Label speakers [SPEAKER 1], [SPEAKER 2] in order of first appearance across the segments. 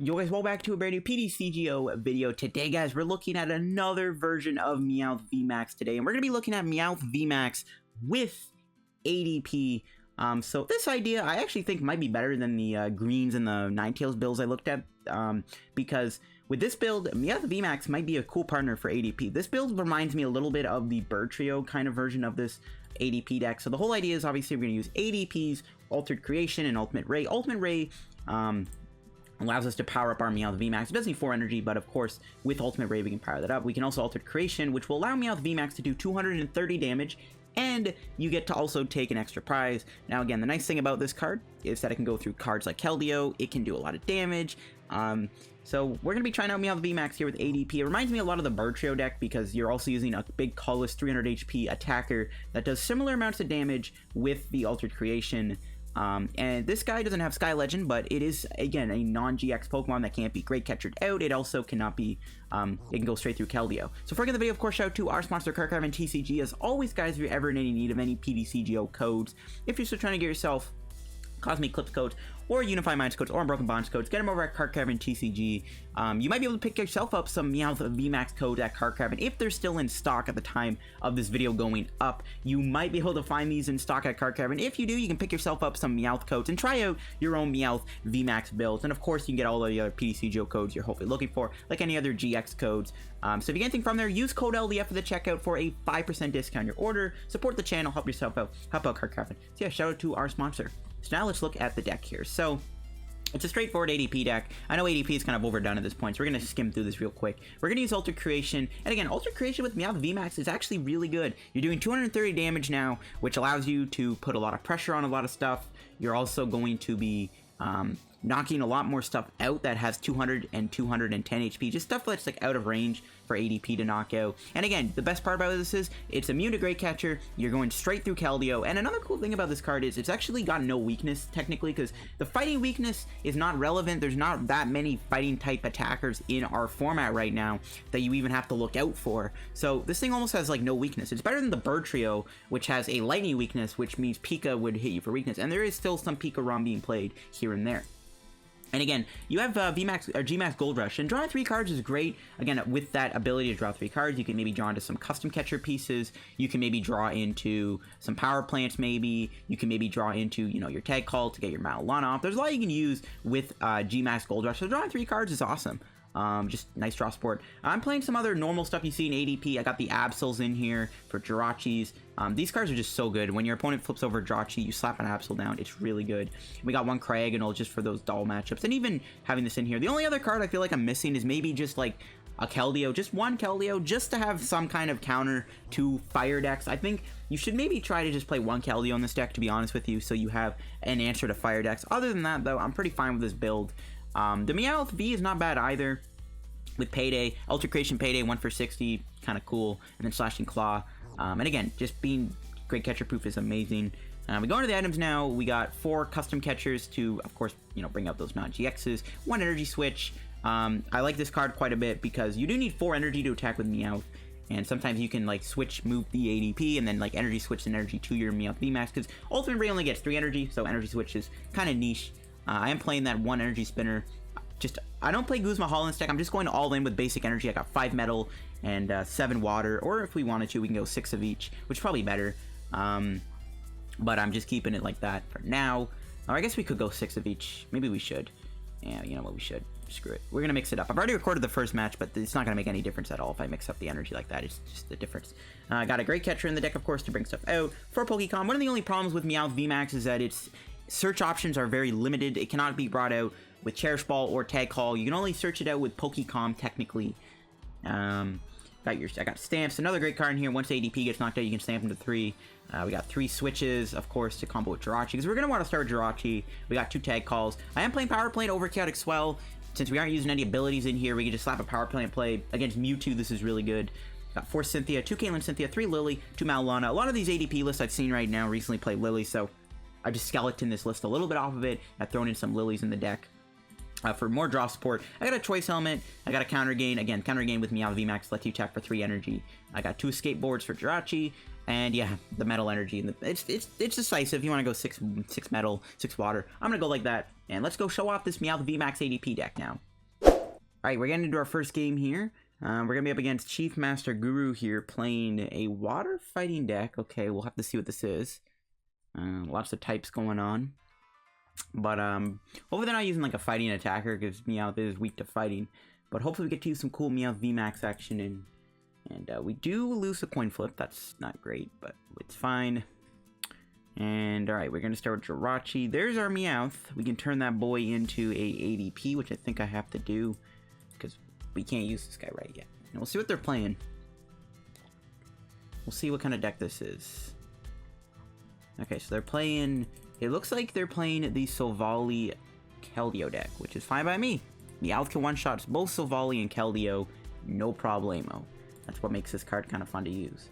[SPEAKER 1] Yo guys, welcome back to a brand new PTCGO video. Today guys, we're looking at another version of Meowth VMAX today, and we're going to be looking at Meowth VMAX with ADP. So this idea I actually think might be better than the greens and the Ninetales builds I looked at, because with this build, Meowth VMAX might be a cool partner for ADP. This build reminds me a little bit of the Bird Trio kind of version of this ADP deck. So the whole idea is obviously we're going to use ADP's Altered Creation and Ultimate Ray. Ultimate Ray allows us to power up our Meowth VMAX. It does need 4 energy, but of course, with Ultimate Ray, we can power that up. We can also Altered Creation, which will allow Meowth VMAX to do 230 damage, and you get to also take an extra prize. Now, again, the nice thing about this card is that it can go through cards like Keldeo. It can do a lot of damage. So we're going to be trying out Meowth VMAX here with ADP. It reminds me a lot of the Bird Trio deck because you're also using a big colorless 300 HP attacker that does similar amounts of damage with the Altered Creation. And this guy doesn't have Sky Legend, but it is, again, a non-GX Pokemon that can't be Great Catchered out. It also cannot be, it can go straight through Keldeo. So before I get the video, of course, shout out to our sponsor, Pokémon TCG. As always, guys, if you're ever in any need of any PTCGO codes, if you're still trying to get yourself Cosmic Eclipse codes, or Unify Minds codes, or Unbroken Bonds codes, get them over at Card Cavern TCG. You might be able to pick yourself up some Meowth VMAX codes at Card Cavern if they're still in stock at the time of this video going up. You might be able to find these in stock at Card Cavern. If you do, you can pick yourself up some Meowth codes and try out your own Meowth VMAX builds. And of course, you can get all the other PTCGO codes you're hopefully looking for, like any other GX codes. So if you get anything from there, use code LDF for the checkout for a 5% discount on your order. Support the channel, help yourself out, help out Card Cavern. So yeah, shout out to our sponsor. So now let's look at the deck here. So it's a straightforward ADP deck. I know ADP is kind of overdone at this point, so we're going to skim through this real quick. We're going to use Altered Creation. And again, Altered Creation with Meowth VMAX is actually really good. You're doing 230 damage now, which allows you to put a lot of pressure on a lot of stuff. You're also going to be knocking a lot more stuff out that has 200 and 210 HP. Just stuff that's like out of range for ADP to knock out. And again, the best part about this is it's immune to Great Catcher. You're going straight through Keldeo. And another cool thing about this card is it's actually got no weakness technically, because the fighting weakness is not relevant. There's not that many fighting type attackers in our format right now that you even have to look out for. So this thing almost has like no weakness. It's better than the Bird Trio, which has a lightning weakness, which means Pika would hit you for weakness. And there is still some Pika ROM being played here and there. And again, you have VMAX or GMAX Gold Rush, and drawing 3 cards is great. Again, with that ability to draw 3 cards, you can maybe draw into some custom catcher pieces. You can maybe draw into some power plants. Maybe you can maybe draw into, you know, your Tag Call to get your Mallow Lana off. There's a lot you can use with GMAX Gold Rush. So drawing 3 cards is awesome. Just nice draw support. I'm playing some other normal stuff you see in ADP. I got the Absols in here for Jirachis. These cards are just so good. When your opponent flips over Jirachi, you slap an Absol down. It's really good. We got one Cryogonal just for those dull matchups. And even having this in here, the only other card I feel like I'm missing is maybe just like a Keldeo, just one Keldeo, just to have some kind of counter to fire decks. I think you should maybe try to just play one Keldeo in this deck, to be honest with you, so you have an answer to fire decks. Other than that, though, I'm pretty fine with this build. The Meowth V is not bad either. With Payday, Altered Creation Payday, 1 for 60, kind of cool, and then Slashing Claw. And again, just being Great Catcher proof is amazing. We go into the items now. We got 4 custom catchers to, of course, you know, bring out those non-GXs. 1 energy switch. I like this card quite a bit because you do need 4 energy to attack with Meowth. And sometimes you can like switch, move the ADP, and then like energy switch an energy to your Meowth VMAX, because Ultimate Ray only gets 3 energy, so energy switch is kind of niche. I am playing that 1 energy spinner. I don't play Guzma Holland's deck. I'm just going all in with basic energy. I got 5 metal and 7 water, or if we wanted to, we can go 6 of each, which is probably better. But I'm just keeping it like that for now. Or I guess we could go 6 of each. Maybe we should. Yeah, you know what, we should. Screw it. We're going to mix it up. I've already recorded the first match, but it's not going to make any difference at all if I mix up the energy like that. It's just the difference. I got a Great Catcher in the deck, of course, to bring stuff out. For Pokémon, one of the only problems with Meowth VMAX is that its search options are very limited. It cannot be brought out with Cherish Ball or Tag Call. You can only search it out with Pokémon, technically. I got stamps. Another great card in here. Once ADP gets knocked out, you can stamp them to 3. We got 3 switches, of course, to combo with Jirachi, because we're going to want to start with Jirachi. We got 2 Tag Calls. I am playing Power Plant over Chaotic Swell. Since we aren't using any abilities in here, we can just slap a Power Plant play. Against Mewtwo, this is really good. Got 4 Cynthia, 2 Caitlin Cynthia, 3 Lillie, 2 Mallow Lana. A lot of these ADP lists I've seen right now recently play Lillie, so I just skeleton this list a little bit off of it. I've thrown in some Lilies in the deck. For more draw support, I got a Choice Helmet, I got a Counter Gain. Again, Counter Gain with Meowth VMAX lets you tap for 3 energy. I got 2 Escape Boards for Jirachi, and yeah, the metal energy. And it's decisive. You want to go 6 metal, 6 water. I'm going to go like that, and let's go show off this Meowth VMAX ADP deck now. Alright, we're getting into our first game here. We're going to be up against Chief Master Guru here, playing a water fighting deck. Okay, we'll have to see what this is. Lots of types going on. But, hopefully they're not using like a fighting attacker, because Meowth is weak to fighting. But hopefully we get to use some cool Meowth VMAX action, and we do lose a coin flip. That's not great, but it's fine. And alright, we're going to start with Jirachi. There's our Meowth. We can turn that boy into a ADP, which I think I have to do, because we can't use this guy right yet. And we'll see what they're playing. We'll see what kind of deck this is. Okay, so they're playing... It looks like they're playing the Silvally Keldeo deck, which is fine by me. Meowth can one-shot both Silvally and Keldeo, no problemo. That's what makes this card kind of fun to use.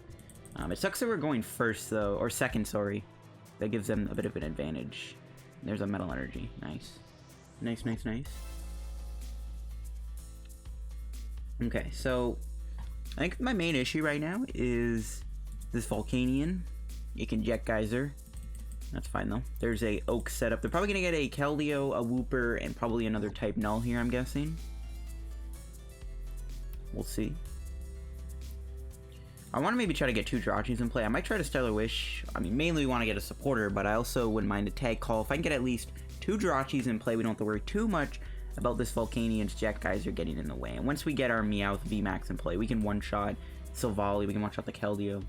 [SPEAKER 1] It sucks that we're going first, though, or second, sorry. That gives them a bit of an advantage. There's a Metal Energy. Nice. Nice, nice, nice. Okay, so I think my main issue right now is this Volcanion. It can Jet Geyser. That's fine, though. There's a Oak setup. They're probably going to get a Keldeo, a Wooper, and probably another type Null here, I'm guessing. We'll see. I want to maybe try to get 2 Jirachis in play. I might try to Stellar Wish. I mean, mainly we want to get a supporter, but I also wouldn't mind a Tag Call. If I can get at least 2 Jirachis in play, we don't have to worry too much about this Volcanion's Jet Geyser getting in the way. And once we get our Meowth VMAX in play, we can one-shot Silvally, we can one-shot the Keldeo.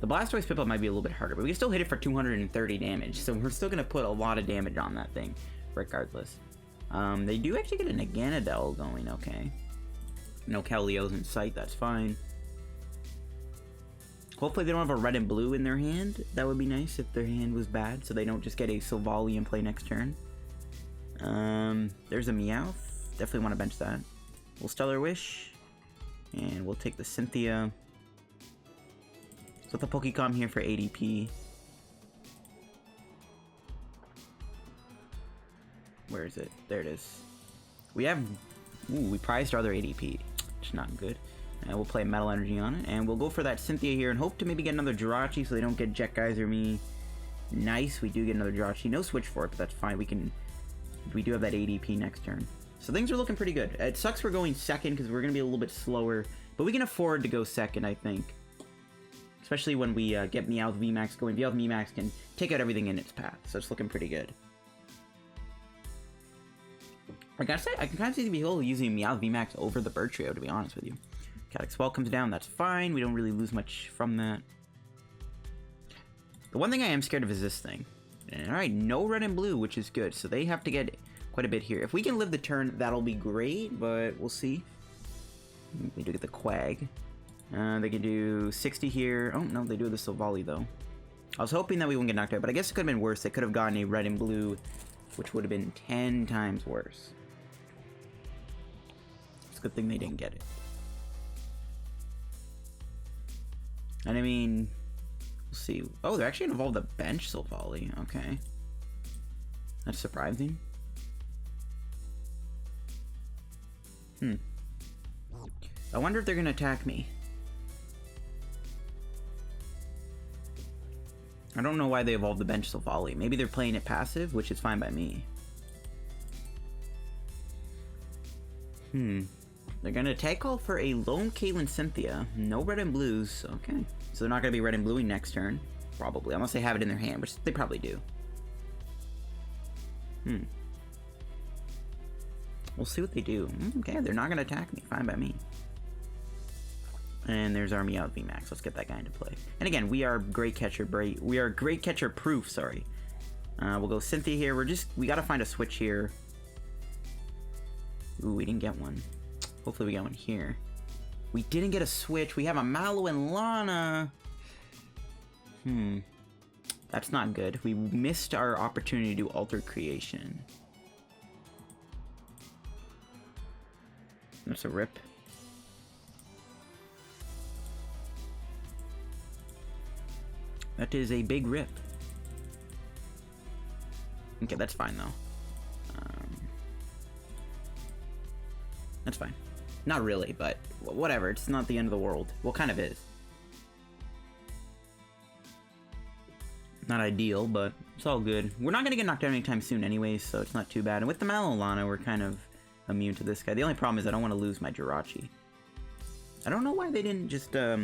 [SPEAKER 1] The Blastoise Piplup might be a little bit harder, but we can still hit it for 230 damage, so we're still going to put a lot of damage on that thing, regardless. They do actually get an Aganadel going, okay. No Keldeos in sight, that's fine. Hopefully they don't have a red and blue in their hand. That would be nice if their hand was bad, so they don't just get a Silvally in play next turn. There's a Meowth. Definitely want to bench that. We'll Stellar Wish, and we'll take the Cynthia. So the Pokecom here for ADP. Where is it? There it is. We have... Ooh, we prized our other ADP. Which is not good. And we'll play Metal Energy on it. And we'll go for that Cynthia here and hope to maybe get another Jirachi so they don't get Jet Geyser me. Nice, we do get another Jirachi. No switch for it, but that's fine. We do have that ADP next turn. So things are looking pretty good. It sucks we're going second because we're going to be a little bit slower. But we can afford to go second, I think. Especially when we get Meowth VMAX going. Meowth VMAX can take out everything in its path, so it's looking pretty good. I gotta say, I can kind of see the people using Meowth VMAX over the Bird Trio, to be honest with you. Calyx Swell comes down, that's fine. We don't really lose much from that. The one thing I am scared of is this thing. Alright, no red and blue, which is good. So they have to get quite a bit here. If we can live the turn, that'll be great, but we'll see. We do get the Quag. They can do 60 here. Oh, no, they do the Silvally, though. I was hoping that we wouldn't get knocked out, but I guess it could have been worse. They could have gotten a red and blue, which would have been 10 times worse. It's a good thing they didn't get it. And I mean, we'll see. Oh, they're actually involved a bench Silvally. Okay. That's surprising. I wonder if they're going to attack me. I don't know why they evolved the bench Silvally. Maybe they're playing it passive, which is fine by me. They're gonna Tag Call for a lone Caitlin Cynthia. No red and blues. Okay. So they're not gonna be red and bluing next turn. Probably. Unless they have it in their hand, which they probably do. We'll see what they do. Okay, they're not gonna attack me. Fine by me. And there's our Meowth VMAX. Let's get that guy into play. And again, we are Great Catcher proof, sorry. We'll go Cynthia here. We gotta find a switch here. Ooh, we didn't get one. Hopefully we got one here. We didn't get a switch. We have a Mallow Lana. That's not good. We missed our opportunity to do Alter Creation. That's a rip. That is a big rip. Okay, that's fine though. That's fine. Not really, but whatever. It's not the end of the world. Well, kind of is. Not ideal, but it's all good. We're not going to get knocked out anytime soon anyways, so it's not too bad. And with the Mallow Lana, we're kind of immune to this guy. The only problem is I don't want to lose my Jirachi. I don't know why they didn't just, I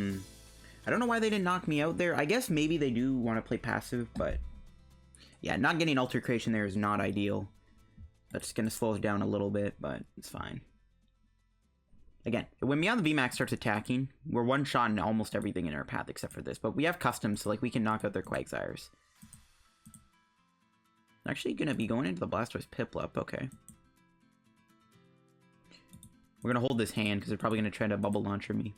[SPEAKER 1] don't know why they didn't knock me out there. I guess maybe they do want to play passive, but yeah, not getting Alter Creation there is not ideal. That's going to slow us down a little bit, but it's fine. Again, when Meowth VMAX starts attacking, we're one-shotting almost everything in our path except for this, but we have customs, so like we can knock out their Quagsires. Actually going to be going into the Blastoise Piplup, okay. We're going to hold this hand because they're probably going to try to Bubble Launcher me.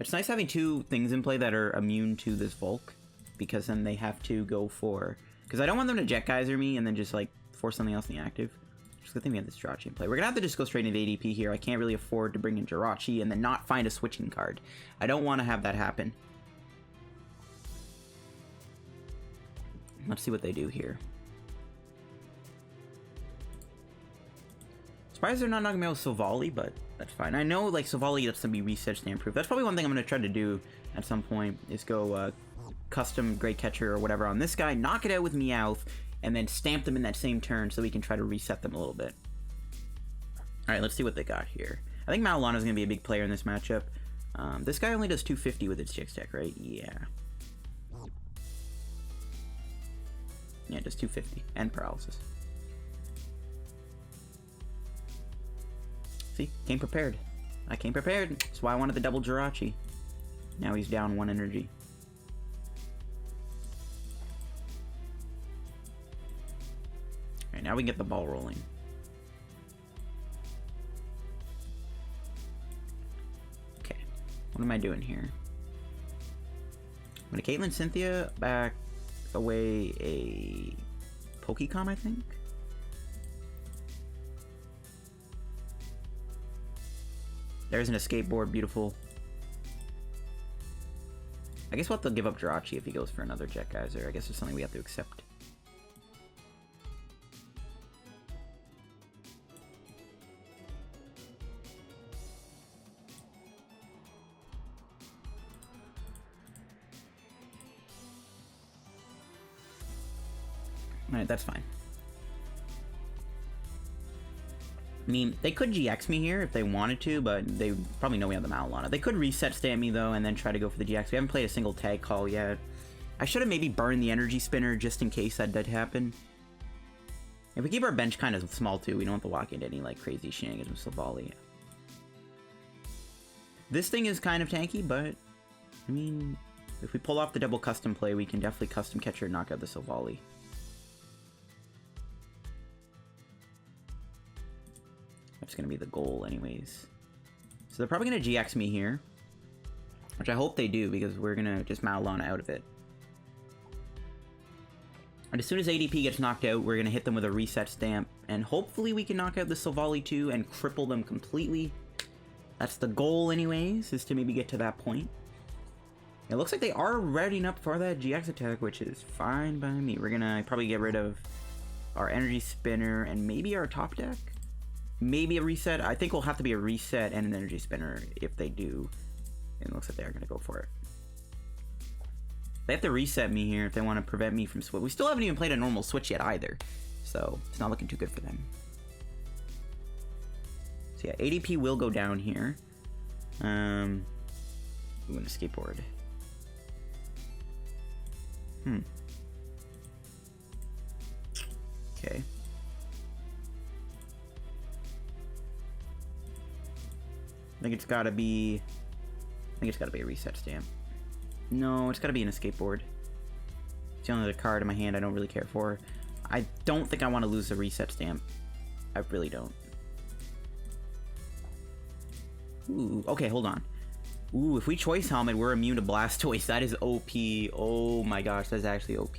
[SPEAKER 1] It's nice having two things in play that are immune to this Volk, because then they have to go for... Because I don't want them to Jet Geyser me and then just like force something else in the active. Just good thing we have this Jirachi in play. We're going to have to just go straight into ADP here. I can't really afford to bring in Jirachi and then not find a switching card. I don't want to have that happen. Let's see what they do here. Surprised they're not knocking me out with Silvally, but that's fine. I know like Silvally lets them be Reset Stamp proof. That's probably one thing I'm going to try to do at some point, is go custom Great Catcher or whatever on this guy, knock it out with Meowth, and then stamp them in that same turn so we can try to reset them a little bit. Alright, let's see what they got here. I think Mallow Lana is going to be a big player in this matchup. This guy only does 250 with its GX deck, right? Yeah. Yeah, it does 250. And Paralysis. See? Came prepared. I came prepared. That's why I wanted the double Jirachi. Now he's down 1 energy. Alright, now we can get the ball rolling. Okay. What am I doing here? I'm going to Caitlin Cynthia back away a Pokémon, I think? There's an Escape Board, beautiful. I guess we'll have to give up Jirachi if he goes for another Jet Geyser. I guess it's something we have to accept. Alright, that's fine. I mean, they could GX me here if they wanted to, but they probably know we have the Mallow Lana. They could Reset Stamp me, though, and then try to go for the GX. We haven't played a single Tag Call yet. I should have maybe burned the Energy Spinner just in case that did happen. If we keep our bench kind of small, too, we don't have to walk into any, like, crazy shenanigans with Silvally. This thing is kind of tanky, but, I mean, if we pull off the double custom play, we can definitely custom catcher and knock out the Silvally. That's going to be the goal anyways. So they're probably going to GX me here, which I hope they do, because we're going to just Mallow Lana out of it. And as soon as ADP gets knocked out, we're going to hit them with a Reset Stamp, and hopefully we can knock out the Silvally too and cripple them completely. That's the goal anyways, is to maybe get to that point. It looks like they are readying up for that GX attack, which is fine by me. We're going to probably get rid of our Energy Spinner and maybe our top deck. Maybe a reset. I think we'll have to be a reset and an Energy Spinner if they do. And it looks like they are going to go for it. They have to reset me here if they want to prevent me from switch. We still haven't even played a normal switch yet either. So it's not looking too good for them. So yeah, ADP will go down here. Ooh, an Escape Board. Okay. I think it's gotta be a Reset Stamp. No, it's gotta be an Escape Board. It's the only other card in my hand I don't really care for. I don't think I want to lose the Reset Stamp. I really don't. Ooh, okay, hold on. Ooh, if we Choice Helmet, we're immune to Blastoise. That is OP. Oh my gosh, that's actually OP.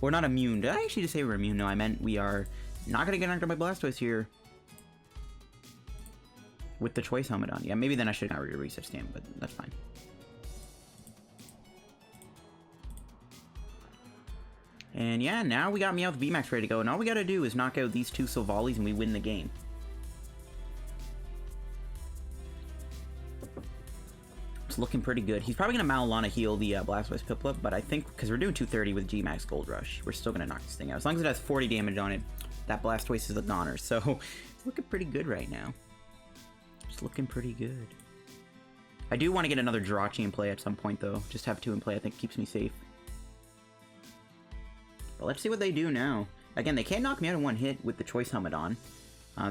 [SPEAKER 1] We're not immune. Did I actually just say we're immune? No, I meant we are not gonna get knocked out by Blastoise here. With the Choice Helmet on. Yeah, maybe then I should have got rid of Reset Stamp, but that's fine. And yeah, now we got Meowth VMAX ready to go, and all we gotta do is knock out these two Silvallis and we win the game. It's looking pretty good. He's probably gonna Mallow Lana heal the Blastoise Piplup, but I think, because we're doing 230 with G-Max Gold Rush, we're still gonna knock this thing out. As long as it has 40 damage on it, that Blastoise is a goner. So it's looking pretty good right now. It's looking pretty good. I do want to get another Jirachi in play at some point, though. Just have 2 in play, I think keeps me safe. But let's see what they do now. Again, they can't knock me out in one hit with the Choice Helmet on.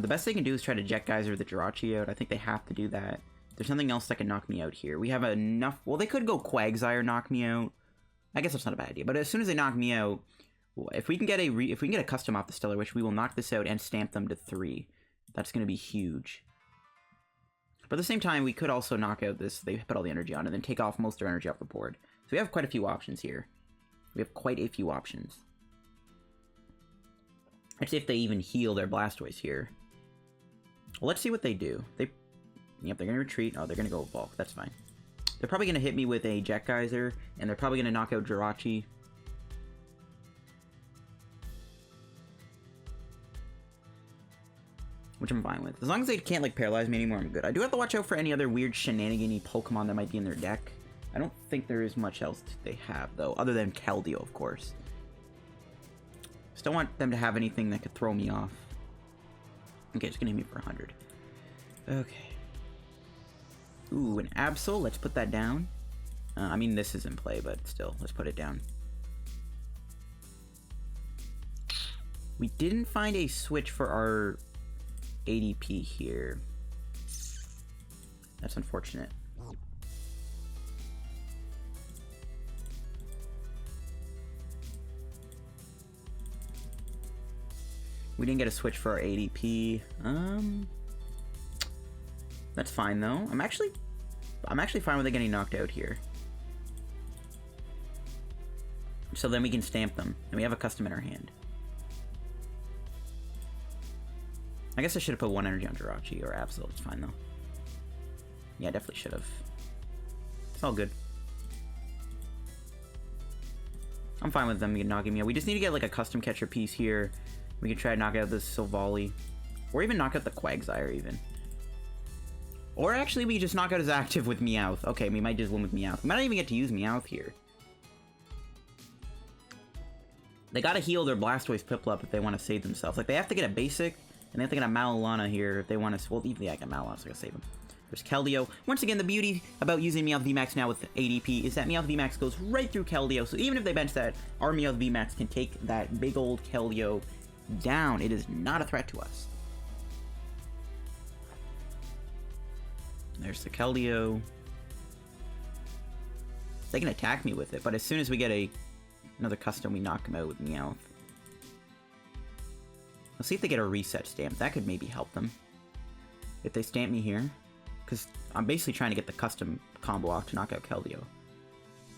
[SPEAKER 1] The best they can do is try to Jet Geyser the Jirachi out. I think they have to do that. There's something else that can knock me out here. We have enough... Well, they could go Quagsire, knock me out. I guess that's not a bad idea. But as soon as they knock me out, if we can get a custom off the Stellar Witch, we will knock this out and stamp them to 3. That's going to be huge. But at the same time, we could also knock out this, they put all the energy on, and then take off most of their energy off the board. So we have quite a few options here. We have quite a few options. Let's see if they even heal their Blastoise here. Well, let's see what they do. Yep, they're going to retreat. Oh, they're going to go Bulk. That's fine. They're probably going to hit me with a Jet Geyser, and they're probably going to knock out Jirachi. Which I'm fine with. As long as they can't, like, paralyze me anymore, I'm good. I do have to watch out for any other weird shenanigan-y Pokemon that might be in their deck. I don't think there is much else they have, though, other than Keldeo, of course. Just don't want them to have anything that could throw me off. Okay, it's gonna hit me for 100. Okay. Ooh, an Absol. Let's put that down. I mean, this is in play, but still, let's put it down. We didn't find a switch for our ADP here. That's unfortunate. We didn't get a switch for our ADP. That's fine though. I'm actually fine with it getting knocked out here. So then we can stamp them, and we have a custom in our hand. I guess I should have put 1 energy on Jirachi or Absol. It's fine though. Yeah, I definitely should have. It's all good. I'm fine with them knocking me out. We just need to get like a custom catcher piece here. We can try to knock out this Silvally. Or even knock out the Quagsire even. Or actually we just knock out his active with Meowth. Okay, we might just win with Meowth. We might not even get to use Meowth here. They gotta heal their Blastoise Piplup if they want to save themselves. Like, they have to get a basic, and they have to get a Mallow Lana here if they want to... Well, even I got Mallow Lana, so I gotta save him. There's Keldeo. Once again, the beauty about using Meowth VMAX now with ADP is that Meowth VMAX goes right through Keldeo, so even if they bench that, our Meowth VMAX can take that big old Keldeo down. It is not a threat to us. There's the Keldeo. They can attack me with it, but as soon as we get another custom, we knock them out with Meowth. Let's see if they get a reset stamp. That could maybe help them. If they stamp me here. Because I'm basically trying to get the custom combo off to knock out Keldeo.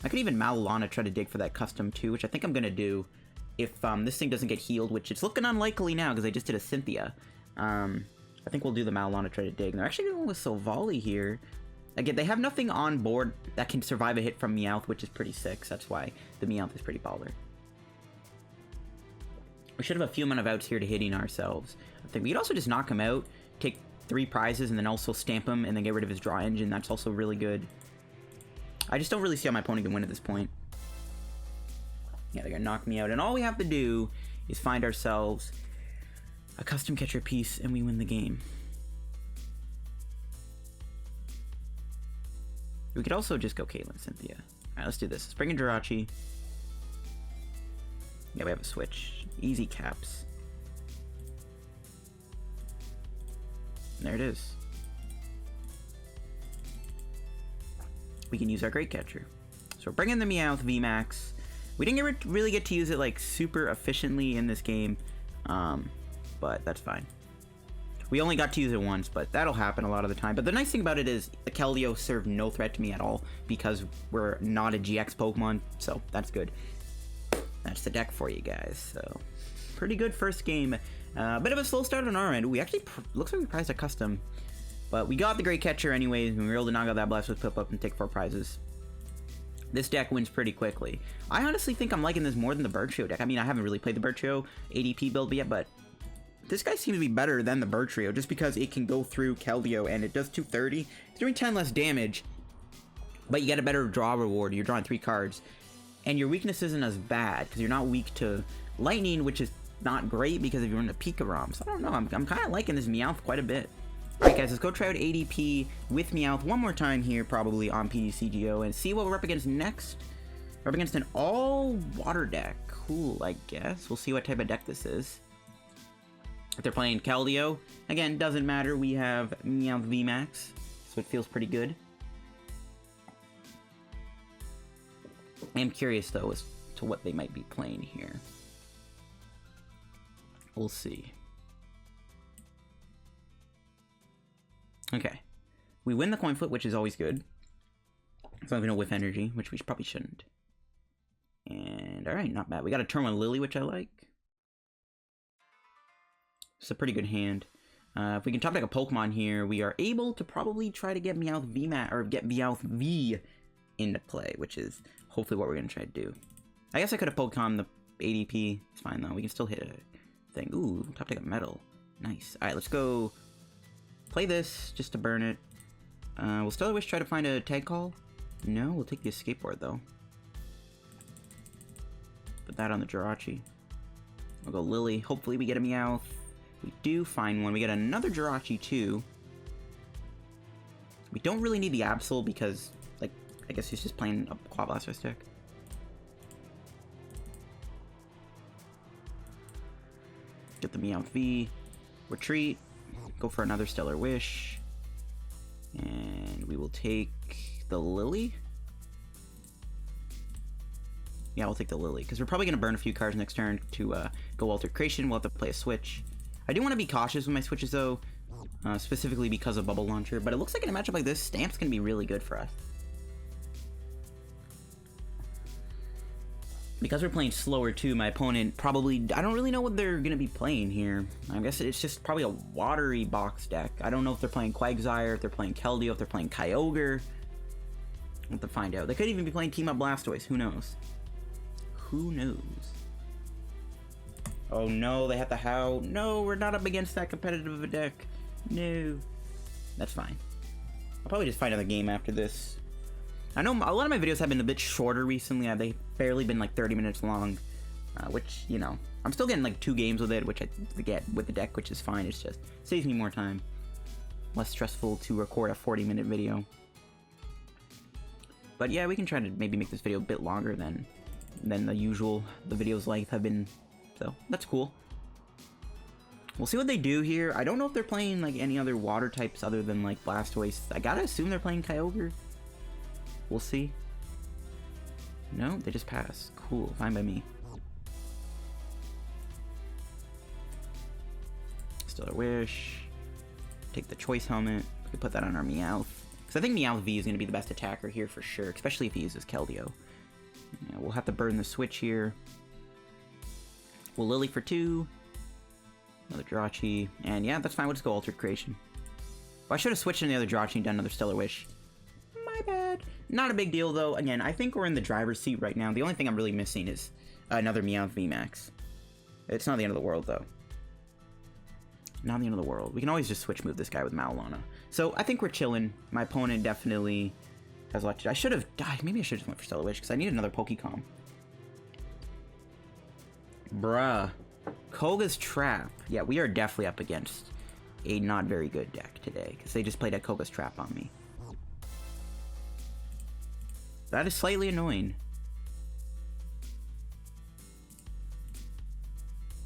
[SPEAKER 1] I could even Mallow Lana try to dig for that custom too, which I think I'm going to do if this thing doesn't get healed, which it's looking unlikely now because I just did a Cynthia. I think we'll do the Mallow Lana try to dig. And they're actually going with Silvally here. Again, they have nothing on board that can survive a hit from Meowth, which is pretty sick. So that's why the Meowth is pretty baller. We should have a few amount of outs here to hitting ourselves. I think we could also just knock him out, take 3 prizes, and then also stamp him, and then get rid of his draw engine. That's also really good. I just don't really see how my opponent can win at this point. Yeah, they're gonna knock me out, and all we have to do is find ourselves a custom catcher piece, and we win the game. We could also just go Caitlin Cynthia. Alright, let's do this. Let's bring in Jirachi. Yeah, we have a switch. Easy caps. And there it is. We can use our Great Catcher. So we're bringing the Meowth VMAX. We didn't really get to use it like super efficiently in this game, but that's fine. We only got to use it once, but that'll happen a lot of the time. But the nice thing about it is the Keldeo served no threat to me at all because we're not a GX Pokemon, so that's good. That's the deck for you guys. So pretty good first game. Bit of a slow start on our end. We actually looks like we prized a custom, but we got the Great Catcher anyways, and we were able to knock out that Blastoise Piplup and take 4 prizes. This deck wins pretty quickly. I honestly think I'm liking this more than the Bird Trio deck. I mean, I haven't really played the Bird Trio ADP build yet, but this guy seems to be better than the Bird Trio just because it can go through Keldeo and it does 230. It's doing 10 less damage, but you get a better draw reward. You're drawing 3 cards, and your weakness isn't as bad because you're not weak to Lightning, which is not great because if you're into Pika ROMs. I don't know, I'm kind of liking this Meowth quite a bit. Alright guys, let's go try out ADP with Meowth one more time here, probably on PTCGO, and see what we're up against next. We're up against an all-water deck. Cool, I guess. We'll see what type of deck this is. If they're playing Keldeo, again, doesn't matter. We have Meowth VMAX, so it feels pretty good. I am curious, though, as to what they might be playing here. We'll see. Okay. We win the coin flip, which is always good. As long as we don't whiff energy, which we probably shouldn't. And, alright, not bad. We got a turn on Lillie, which I like. It's a pretty good hand. If we can top deck a Pokemon here, we are able to probably try to get Meowth VMAX, or get Meowth V into play, which is hopefully what we're going to try to do. I guess I could have Pokemon the ADP. It's fine, though. We can still hit a thing. Ooh, top deck a Metal. Nice. Alright, let's go play this just to burn it. We'll Stellar Wish try to find a Tag Call. No, we'll take the Escape Board, though. Put that on the Jirachi. We'll go Lillie. Hopefully we get a Meowth. We do find one. We get another Jirachi, too. We don't really need the Absol because, like, I guess he's just playing a Quad Blastoise deck. Get the Meowth V. Retreat. Go for another Stellar Wish. And we will take the Lillie. Yeah, we'll take the Lillie, because we're probably going to burn a few cards next turn to go Altered Creation. We'll have to play a Switch. I do want to be cautious with my Switches, though, specifically because of Bubble Launcher, but it looks like in a matchup like this, Stamp's going to be really good for us. Because we're playing slower, too, my opponent probably... I don't really know what they're going to be playing here. I guess it's just probably a watery box deck. I don't know if they're playing Quagsire, if they're playing Keldeo, if they're playing Kyogre. We'll have to find out. They could even be playing Team Up Blastoise. Who knows? Who knows? Oh no, they have to How. No, we're not up against that competitive of a deck. No. That's fine. I'll probably just find another game after this. I know a lot of my videos have been a bit shorter recently. They've barely been like 30 minutes long. Which, you know, I'm still getting like 2 games with it, which I get with the deck, which is fine. It's just saves me more time. Less stressful to record a 40-minute video. But yeah, we can try to maybe make this video a bit longer than the usual. The video's length have been, so that's cool. We'll see what they do here. I don't know if they're playing like any other water types other than like Blastoise. I gotta assume they're playing Kyogre. We'll see. No, they just pass. Cool, fine by me. Stellar Wish. Take the Choice Helmet. We can put that on our Meowth. Because I think Meowth V is going to be the best attacker here for sure, especially if he uses Keldeo. Yeah, we'll have to burn the Switch here. We'll Lillie for 2. Another Jirachi. And yeah, that's fine. We'll just go Altered Creation. Well, I should have switched in the other Jirachi and done another Stellar Wish. My bad. Not a big deal, though. Again, I think we're in the driver's seat right now. The only thing I'm really missing is another Meowth VMAX. It's not the end of the world, though. Not the end of the world. We can always just switch move this guy with Mallow Lana. So I think we're chilling. My opponent definitely has a lot to do. I should have died. Maybe I should have just went for Stellar Wish because I need another Pokécom. Bruh. Koga's Trap. Yeah, we are definitely up against a not very good deck today because they just played a Koga's Trap on me. That is slightly annoying.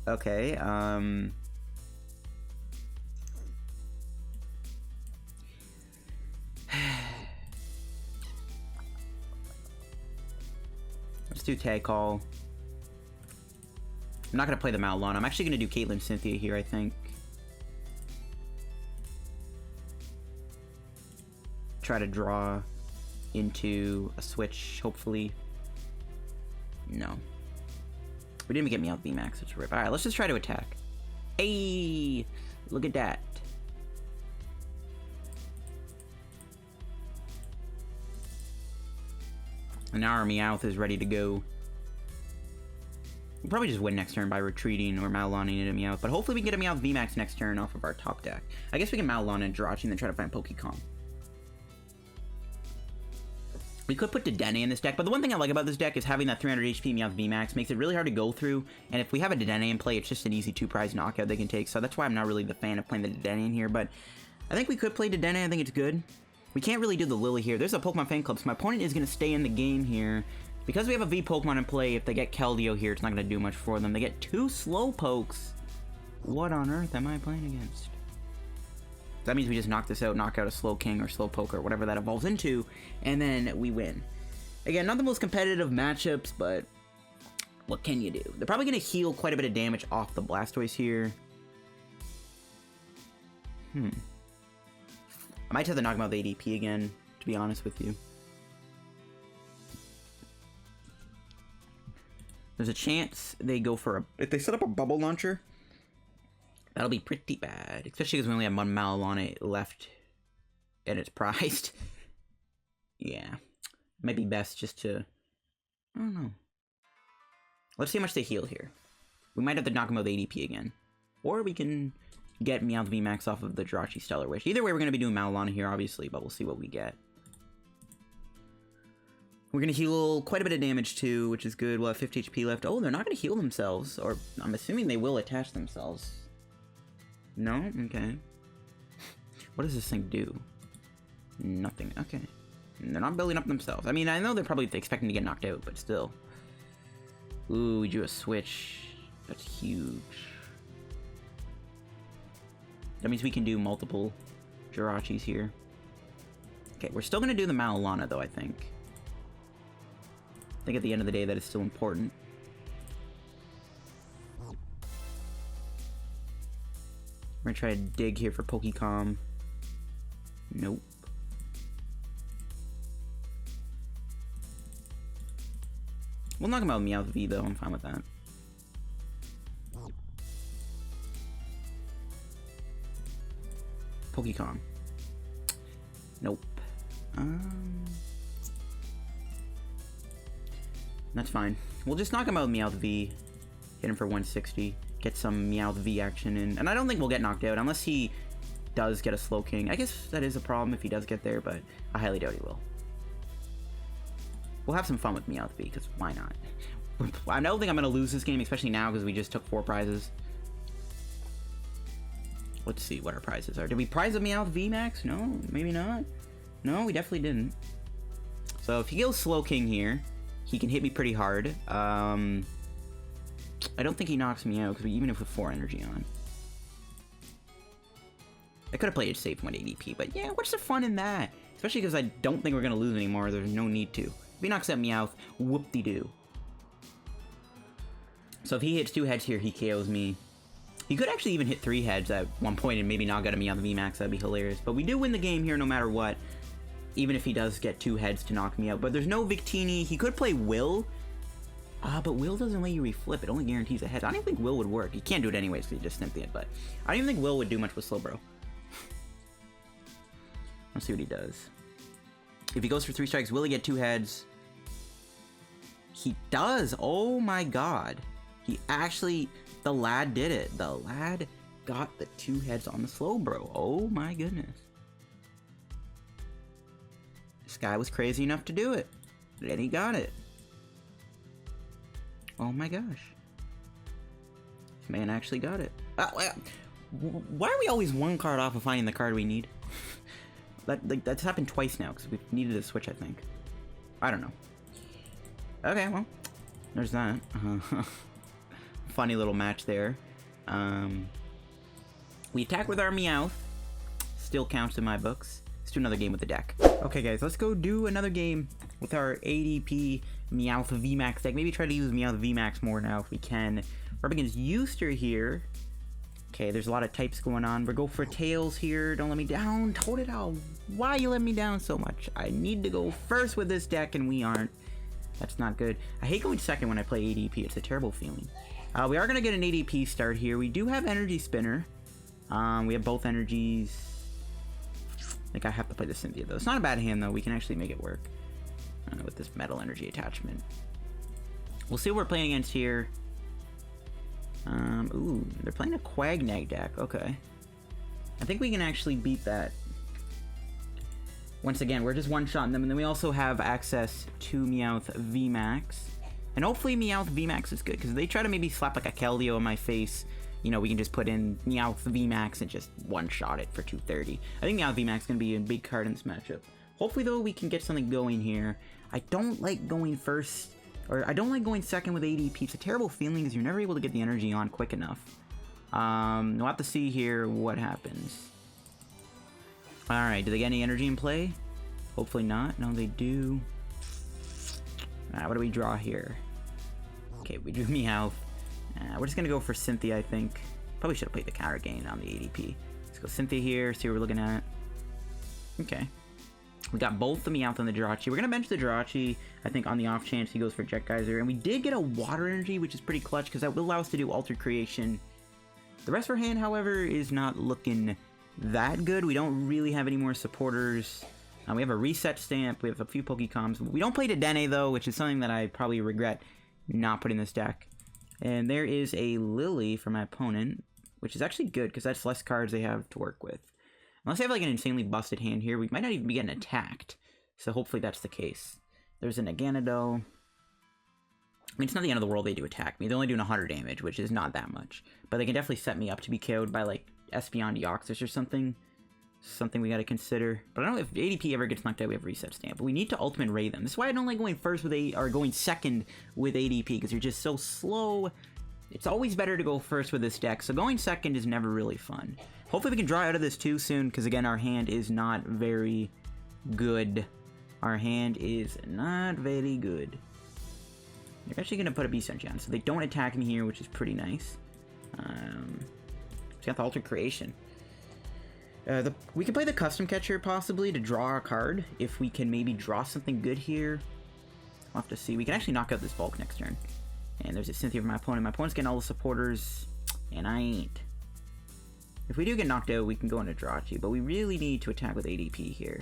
[SPEAKER 1] Okay, let's do Tag Call. I'm not going to play the Mallow Lana. I'm actually going to do Caitlin Cynthia here, I think. Try to draw into a Switch, hopefully. No. We didn't even get Meowth VMAX, it's a rip. Alright, let's just try to attack. Hey! Look at that. And now our Meowth is ready to go. We'll probably just win next turn by retreating or Mallow Lana into Meowth, but hopefully we can get a Meowth VMAX next turn off of our top deck. I guess we can Mallow Lana and Jirachi and then try to find Pokémon. We could put Dedenne in this deck, but the one thing I like about this deck is having that 300 HP Meowth VMAX makes it really hard to go through, and if we have a Dedenne in play, it's just an easy 2-prize knockout they can take, so that's why I'm not really the fan of playing the Dedenne in here, but I think we could play Dedenne. I think it's good. We can't really do the Lillie here. There's a Pokemon fan club, so my opponent is going to stay in the game here. Because we have a V Pokemon in play, if they get Keldeo here, it's not going to do much for them. They get 2 Slowpokes. What on earth am I playing against? That means we just knock this out, knock out a Slowking or Slowpoke or whatever that evolves into, and then we win. Again, not the most competitive matchups, but what can you do? They're probably going to heal quite a bit of damage off the Blastoise here. I might have to knock him out with ADP again, to be honest with you. There's a chance they go for a... If they set up a Bubble Launcher, that'll be pretty bad. Especially because we only have one Mallow Lana left and it's prized. Yeah. Might be best just to... I don't know. Let's see how much they heal here. We might have to knock him out with ADP again. Or we can get Meowth VMAX off of the Jirachi Stellar Wish. Either way, we're going to be doing Mallow Lana here, obviously, but we'll see what we get. We're going to heal quite a bit of damage too, which is good. We'll have 50 HP left. Oh, they're not going to heal themselves. Or I'm assuming they will attach themselves. No? Okay. What does this thing do? Nothing. Okay. They're not building up themselves. I mean, I know they're probably expecting to get knocked out, but still. Ooh, we drew a switch. That's huge. That means we can do multiple Jirachis here. Okay, we're still going to do the Mallow Lana, though, I think. I think at the end of the day that is still important. We're going to try to dig here for Pokécom. Nope. We'll knock him out with Meowth V, though. I'm fine with that. Pokécom. Nope. That's fine. We'll just knock him out with Meowth V. Hit him for 160. Get some Meowth V action in. And I don't think we'll get knocked out unless he does get a Slowking. I guess that is a problem if he does get there, but I highly doubt he will. We'll have some fun with Meowth V, because why not? I don't think I'm going to lose this game, especially now, because we just took 4 prizes. Let's see what our prizes are. Did we prize a Meowth VMAX? No, maybe not. No, we definitely didn't. So if he goes Slowking here, he can hit me pretty hard. I don't think he knocks me out, because even if with 4 energy on. I could have played it safe with ADP, but yeah, what's the fun in that? Especially because I don't think we're going to lose anymore. There's no need to. If he knocks out Meowth, whoop-de-doo. So if he hits 2 heads here, he KOs me. He could actually even hit 3 heads at one point and maybe knock out a Meowth VMAX. That'd be hilarious. But we do win the game here no matter what. Even if he does get 2 heads to knock me out. But there's no Victini. He could play Will. But Will doesn't let you reflip. It only guarantees a head. I don't even think Will would work. He can't do it anyways because he just Cynthia. But I don't even think Will would do much with Slowbro. Let's see what he does. If he goes for 3 strikes, will he get 2 heads? He does. Oh my god. He actually... The lad did it. The lad got the 2 heads on the Slowbro. Oh my goodness. This guy was crazy enough to do it. And he got it. Oh my gosh. This man actually got it. Why are we always 1 card off of finding the card we need? That's happened twice now, because we've needed a switch, I think. I don't know. Okay, well. There's that. Funny little match there. We attack with our Meowth. Still counts in my books. Let's do another game with the deck. Okay, guys, let's go do another game with our ADP Meowth VMAX deck. Maybe try to use Meowth VMAX more now if we can. We're up against Euster here. Okay, there's a lot of types going on. We're going for Tails here. Don't let me down. Hold it out. Why you let me down so much? I need to go first with this deck, and we aren't. That's not good. I hate going second when I play ADP. It's a terrible feeling. We are going to get an ADP start here. We do have Energy Spinner. We have both energies. I think I have to play the Cynthia, though. It's not a bad hand, though. We can actually make it work with this Metal Energy attachment. We'll see what we're playing against here. Ooh, they're playing a Quagnag deck. Okay. I think we can actually beat that. once again, we're just one-shotting them, and then we also have access to Meowth VMAX. And hopefully Meowth VMAX is good, because if they try to maybe slap like a Keldeo in my face, you know, we can just put in Meowth VMAX and just one-shot it for 230. I think Meowth VMAX is going to be a big card in this matchup. Hopefully, though, we can get something going here. I don't like going first, or I don't like going second with ADP. It's a terrible feeling because you're never able to get the energy on quick enough. We'll have to see here what happens. Alright, do they get any energy in play? Hopefully not. No, they do. What do we draw here? Okay, we drew Meowth. We're just gonna go for Cynthia, I think. Probably should have played the counter gain on the ADP. Let's go Cynthia here, see what we're looking at. Okay. We got both the Meowth and the Jirachi. We're gonna bench the Jirachi, I think, on the off chance he goes for Jet Geyser. And we did get a Water Energy, which is pretty clutch, because that will allow us to do Altered Creation. The rest of our hand, however, is not looking that good. We don't really have any more supporters. We have a Reset Stamp, we have a few Pokécoms. We don't play Dedenne, though, which is something that I probably regret not putting in this deck. And there is a Lillie for my opponent, which is actually good, because that's less cards they have to work with. Unless they have like an insanely busted hand here, we might not even be getting attacked. So hopefully that's the case. There's an Aganado. I mean, it's not the end of the world they do attack me. They're only doing 100 damage, which is not that much. But they can definitely set me up to be KO'd by like Espeon Deoxys or something. Something we gotta consider. But I don't know if ADP ever gets knocked out, we have Reset Stamp. But we need to Ultimate Ray them. This is why I don't like going first with or going second with ADP, because you're just so slow. It's always better to go first with this deck, so going second is never really fun. Hopefully we can draw out of this too soon, because again, our hand is not very good. Our hand is not very good. They're actually going to put a Beast Energy on, so they don't attack me here, which is pretty nice. It's got the Altered Creation. We can play the Custom Catcher, possibly, to draw a card, if we can maybe draw something good here. We'll have to see. We can actually knock out this Bulk next turn. And there's a Cynthia for my opponent. My opponent's getting all the supporters, and I ain't. If we do get knocked out, we can go into Jirachi, but we really need to attack with ADP here.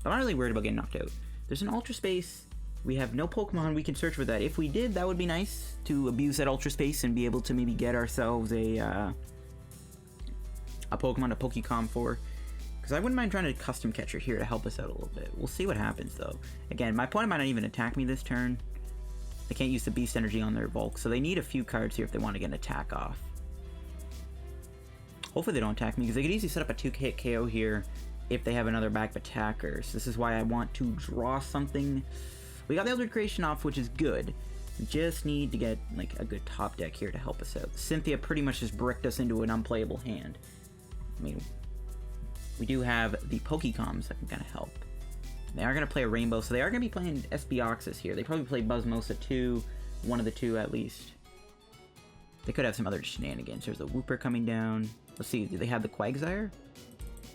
[SPEAKER 1] I'm not really worried about getting knocked out. There's an Ultra Space. We have no Pokemon. We can search for that. If we did, that would be nice to abuse that Ultra Space and be able to maybe get ourselves a Pokemon to Pokécom for. Because I wouldn't mind trying to Custom Catcher here to help us out a little bit. We'll see what happens, though. Again, my opponent might not even attack me this turn. They can't use the Beast Energy on their Bulk, so they need a few cards here if they want to get an attack off. Hopefully they don't attack me, because they could easily set up a 2-hit KO here if they have another backup attacker. So this is why I want to draw something. We got the Altered Creation off, which is good. We just need to get like a good top deck here to help us out. Cynthia pretty much just bricked us into an unplayable hand. I mean, we do have the Pokécoms that can kind of help. They are going to play a Rainbow, so they are going to be playing Espeoxys here. They probably play Buzzmosa too, one of the two at least. They could have some other shenanigans. There's a Wooper coming down. Let's see, do they have the Quagsire?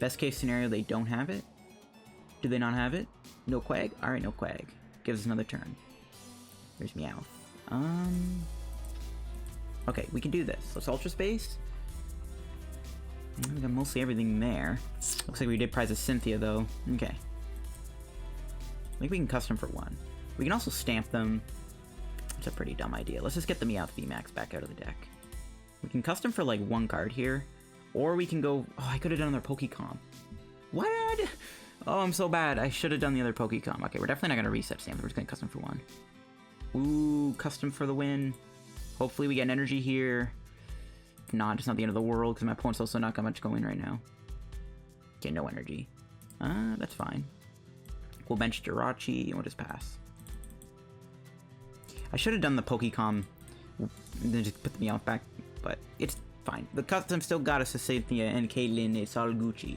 [SPEAKER 1] Best case scenario, they don't have it. Do they not have it? No Quag? Alright, no Quag. Gives us another turn. There's Meowth. Okay, we can do this. Let's Ultra Space. We got mostly everything there. Looks like we did prize a Cynthia, though. Okay. I think we can custom for one. We can also stamp them. It's a pretty dumb idea. Let's just get the Meowth VMAX back out of the deck. We can custom for like one card here. Or we can go... Oh, I could have done another Pokécom. What? Oh, I'm so bad. I should have done the other Pokécom. Okay, we're definitely not going to Reset Stamp. We're just going to custom for one. Ooh, custom for the win. Hopefully we get an energy here. If not, it's not the end of the world, because my opponent's also not got much going right now. Okay, no energy. That's fine. We'll bench Jirachi, and we'll just pass. I should have done the Pokécom, and then just put the Meowth back, but it's fine. The custom still got us to Cynthia and Caitlin. It's all Gucci.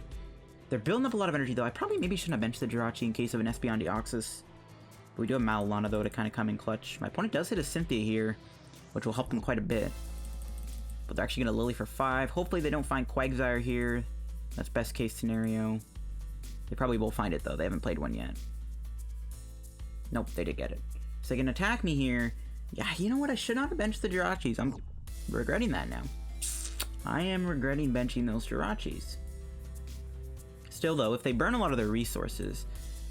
[SPEAKER 1] They're building up a lot of energy, though. I probably maybe shouldn't have benched the Jirachi in case of an Espeon Deoxys. But we do have Mallow Lana, though, to kind of come in clutch. My opponent does hit a Cynthia here, which will help them quite a bit. But they're actually going to Lillie for 5. Hopefully they don't find Quagsire here. That's best case scenario. They probably will find it, though. They haven't played one yet. Nope, they did get it. So they can attack me here. Yeah, you know what? I should not have benched the Jirachis. I'm regretting that now. I am regretting benching those Jirachis. Still, though, if they burn a lot of their resources,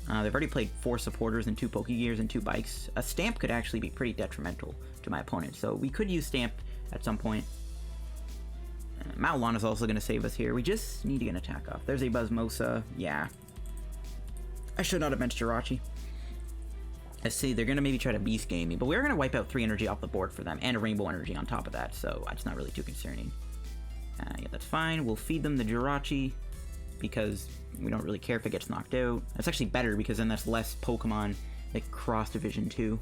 [SPEAKER 1] they've already played 4 supporters and 2 Pokegears and 2 bikes. A Stamp could actually be pretty detrimental to my opponent, so we could use Stamp at some point. Mallow Lana is also going to save us here. We just need to get an attack off. There's a Buzzmosa. Yeah. I should not have meant Jirachi. Let's see, they're going to maybe try to beast game me, but we're going to wipe out 3 energy off the board for them, and a rainbow energy on top of that, so it's not really too concerning. Yeah, that's fine. We'll feed them the Jirachi, because we don't really care if it gets knocked out. That's actually better, because then that's less Pokemon that cross Division 2.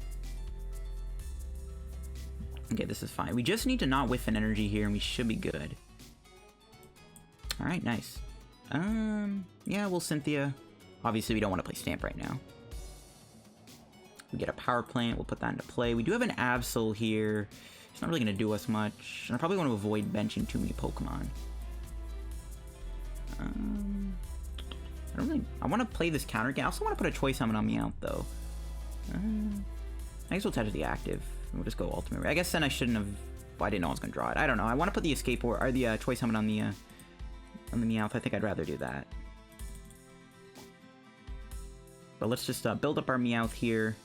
[SPEAKER 1] Okay, this is fine. We just need to not whiff an energy here, and we should be good. Alright, nice. Yeah, we'll Cynthia. Obviously, we don't want to play Stamp right now. We get a Power Plant, we'll put that into play. We do have an Absol here. It's not really going to do us much. And I probably want to avoid benching too many Pokemon. I want to play this counter game. I also want to put a Choice Summon on Meowth, though. I guess we'll touch the active. We'll just go Ultimate. I guess then I shouldn't have... Well, I didn't know I was going to draw it. I don't know. I want to put the Escape Board, or the Choice Summon on the Meowth. I think I'd rather do that. But let's just build up our Meowth here.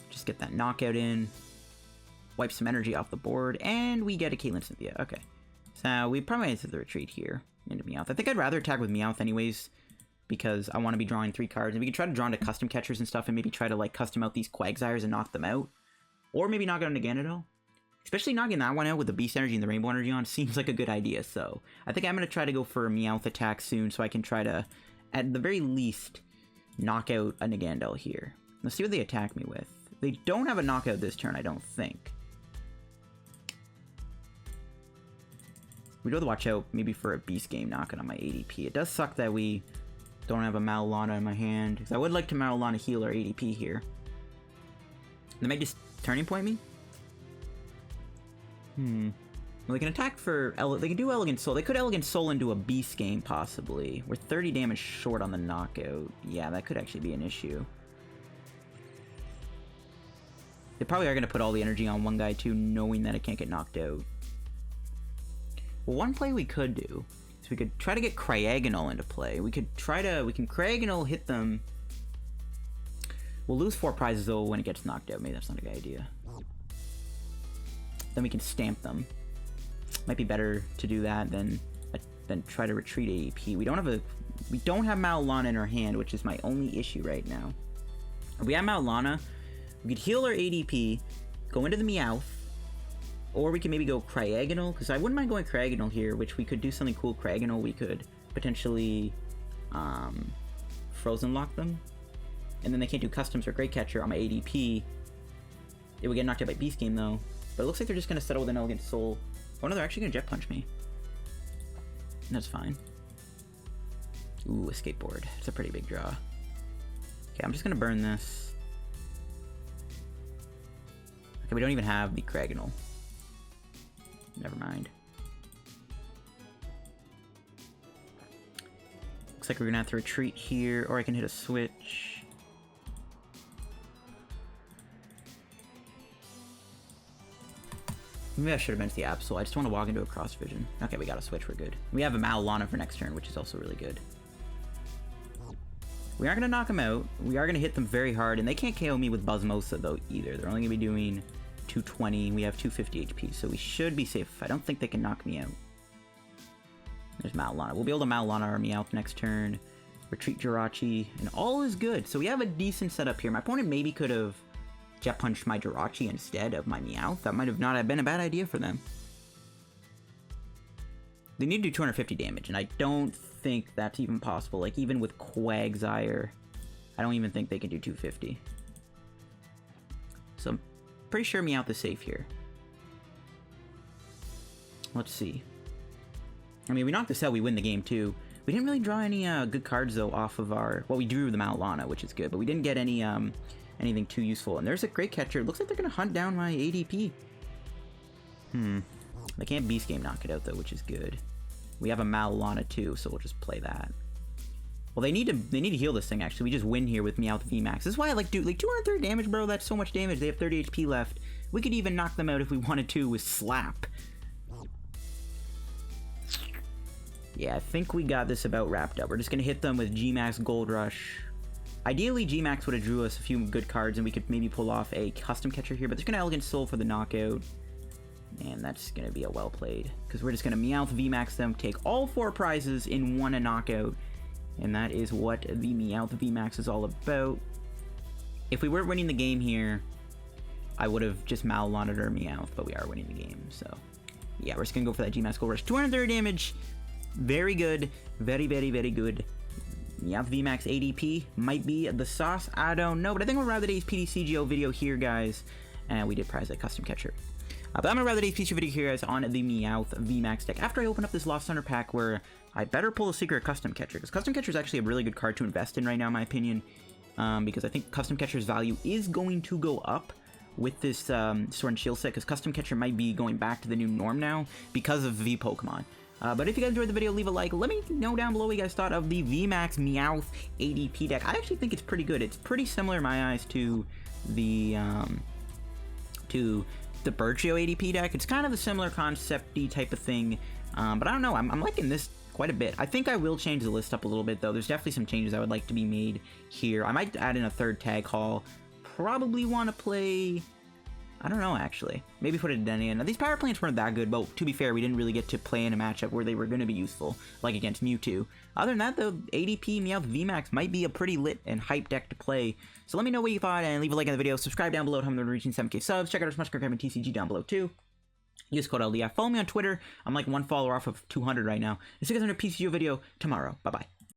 [SPEAKER 1] Just get that knockout in. Wipe some energy off the board, and we get a Caitlin Cynthia. Okay. So we probably need to the retreat here into Meowth. I think I'd rather attack with Meowth anyways, because I want to be drawing 3 cards. And we can try to draw into custom catchers and stuff, and maybe try to like custom out these Quagsires and knock them out. Or maybe knock out an Ganondorf. Especially knocking that one out with the Beast Energy and the Rainbow Energy on seems like a good idea. So I think I'm going to try to go for a Meowth attack soon, so I can try to, at the very least, knock out a Nagandel here. Let's see what they attack me with. They don't have a knockout this turn, I don't think. We do have to watch out maybe for a Beast Game knocking on my ADP. It does suck that we don't have a Mallow Lana in my hand, because I would like to Mallow Lana heal our ADP here. They might just Turning Point me? Well, they can attack for... They can do Elegant Soul. They could Elegant Soul into a Beast Game, possibly. We're 30 damage short on the knockout. Yeah, that could actually be an issue. They probably are going to put all the energy on one guy, too, knowing that it can't get knocked out. Well, one play we could do is we could try to get Cryogonal into play. We can Cryogonal hit them. We'll lose 4 prizes, though, when it gets knocked out. Maybe that's not a good idea. Then we can Stamp them. Might be better to do that than try to retreat ADP. We don't have Mallow Lana in our hand, which is my only issue right now. If we have Mallow Lana, we could heal our ADP, go into the Meowth, or we can maybe go Cryogonal, because I wouldn't mind going Cryogonal here, which we could do something cool. Cryogonal, we could potentially Frozen Lock them, and then they can't do Customs or Great Catcher on my ADP. It would get knocked out by Beast Game, though. But it looks like they're just going to settle with an Elegant Soul. Oh no, they're actually going to Jet Punch me. That's fine. Ooh, Escape Board. It's a pretty big draw. Okay, I'm just going to burn this. Okay, we don't even have the Cryogonal. Never mind. Looks like we're going to have to retreat here, or I can hit a switch. Maybe I should have meant the Absol. I just want to walk into a cross vision. Okay, we got a switch. We're good. We have a Mallow Lana for next turn, which is also really good. We aren't going to knock them out. We are going to hit them very hard, and they can't KO me with Buzzmosa, though, either. They're only going to be doing 220. We have 250 HP, so we should be safe. I don't think they can knock me out. There's Mallow Lana. We'll be able to Mallow Lana our Meowth next turn. Retreat Jirachi, and all is good. So we have a decent setup here. My opponent maybe could have Jet Punched my Jirachi instead of my Meowth. That might have not have been a bad idea for them. They need to do 250 damage, and I don't think that's even possible. Like, even with Quagsire, I don't even think they can do 250. So I'm pretty sure Meowth is safe here. Let's see. I mean, we knocked this out, we win the game too. We didn't really draw any good cards, though, off of our... Well, we drew the Mallow Lana, which is good, but we didn't get any anything too useful. And there's a Great Catcher. It looks like they're going to hunt down my ADP. They can't Beast Game knock it out, though, which is good. We have a Mallow Lana, too, so we'll just play that. Well, they need to heal this thing, actually. We just win here with Meowth VMAX. This is why I like 230 damage, bro. That's so much damage. They have 30 HP left. We could even knock them out if we wanted to with Slap. Yeah, I think we got this about wrapped up. We're just going to hit them with G-Max Gold Rush. Ideally, G-Max would have drew us a few good cards, and we could maybe pull off a Custom Catcher here, but they're going to Elegant Soul for the knockout. And that's going to be a well played, because we're just going to Meowth VMAX them, take all 4 prizes in one knockout. And that is what the Meowth VMAX is all about. If we weren't winning the game here, I would have just Mallow Lana or Meowth, but we are winning the game. So yeah, we're just going to go for that G-Max Gold Rush. 230 damage. Very good. Very, very, very good. Meowth VMAX ADP might be the sauce. I don't know, but I think we'll wrap today's PTCGO video here, guys. And we did prize a custom catcher. But I'm going to wrap today's PTCGO video here, guys, on the Meowth VMAX deck. After I open up this Lost Thunder pack, where I better pull a secret custom catcher, because custom catcher is actually a really good card to invest in right now, in my opinion. Because I think custom catcher's value is going to go up with this Sword and Shield set, because custom catcher might be going back to the new norm now because of V Pokemon. But if you guys enjoyed the video, leave a like. Let me know down below what you guys thought of the VMAX Meowth ADP deck. I actually think it's pretty good. It's pretty similar in my eyes to the Burchio ADP deck. It's kind of a similar concept-y type of thing. But I don't know. I'm liking this quite a bit. I think I will change the list up a little bit, though. There's definitely some changes I would like to be made here. I might add in a 3rd Tag Call. Probably want to play... I don't know, actually. Maybe put it in. Now, these power plants weren't that good, but to be fair, we didn't really get to play in a matchup where they were going to be useful, like against Mewtwo. Other than that, though, ADP Meowth VMAX might be a pretty lit and hype deck to play. So let me know what you thought, and leave a like on the video. Subscribe down below to help me reaching 7K subs. Check out our Smash Card and TCG down below, too. Use code LDF. Follow me on Twitter. I'm like 1 follower off of 200 right now. And see you guys in a PCGO video tomorrow. Bye-bye.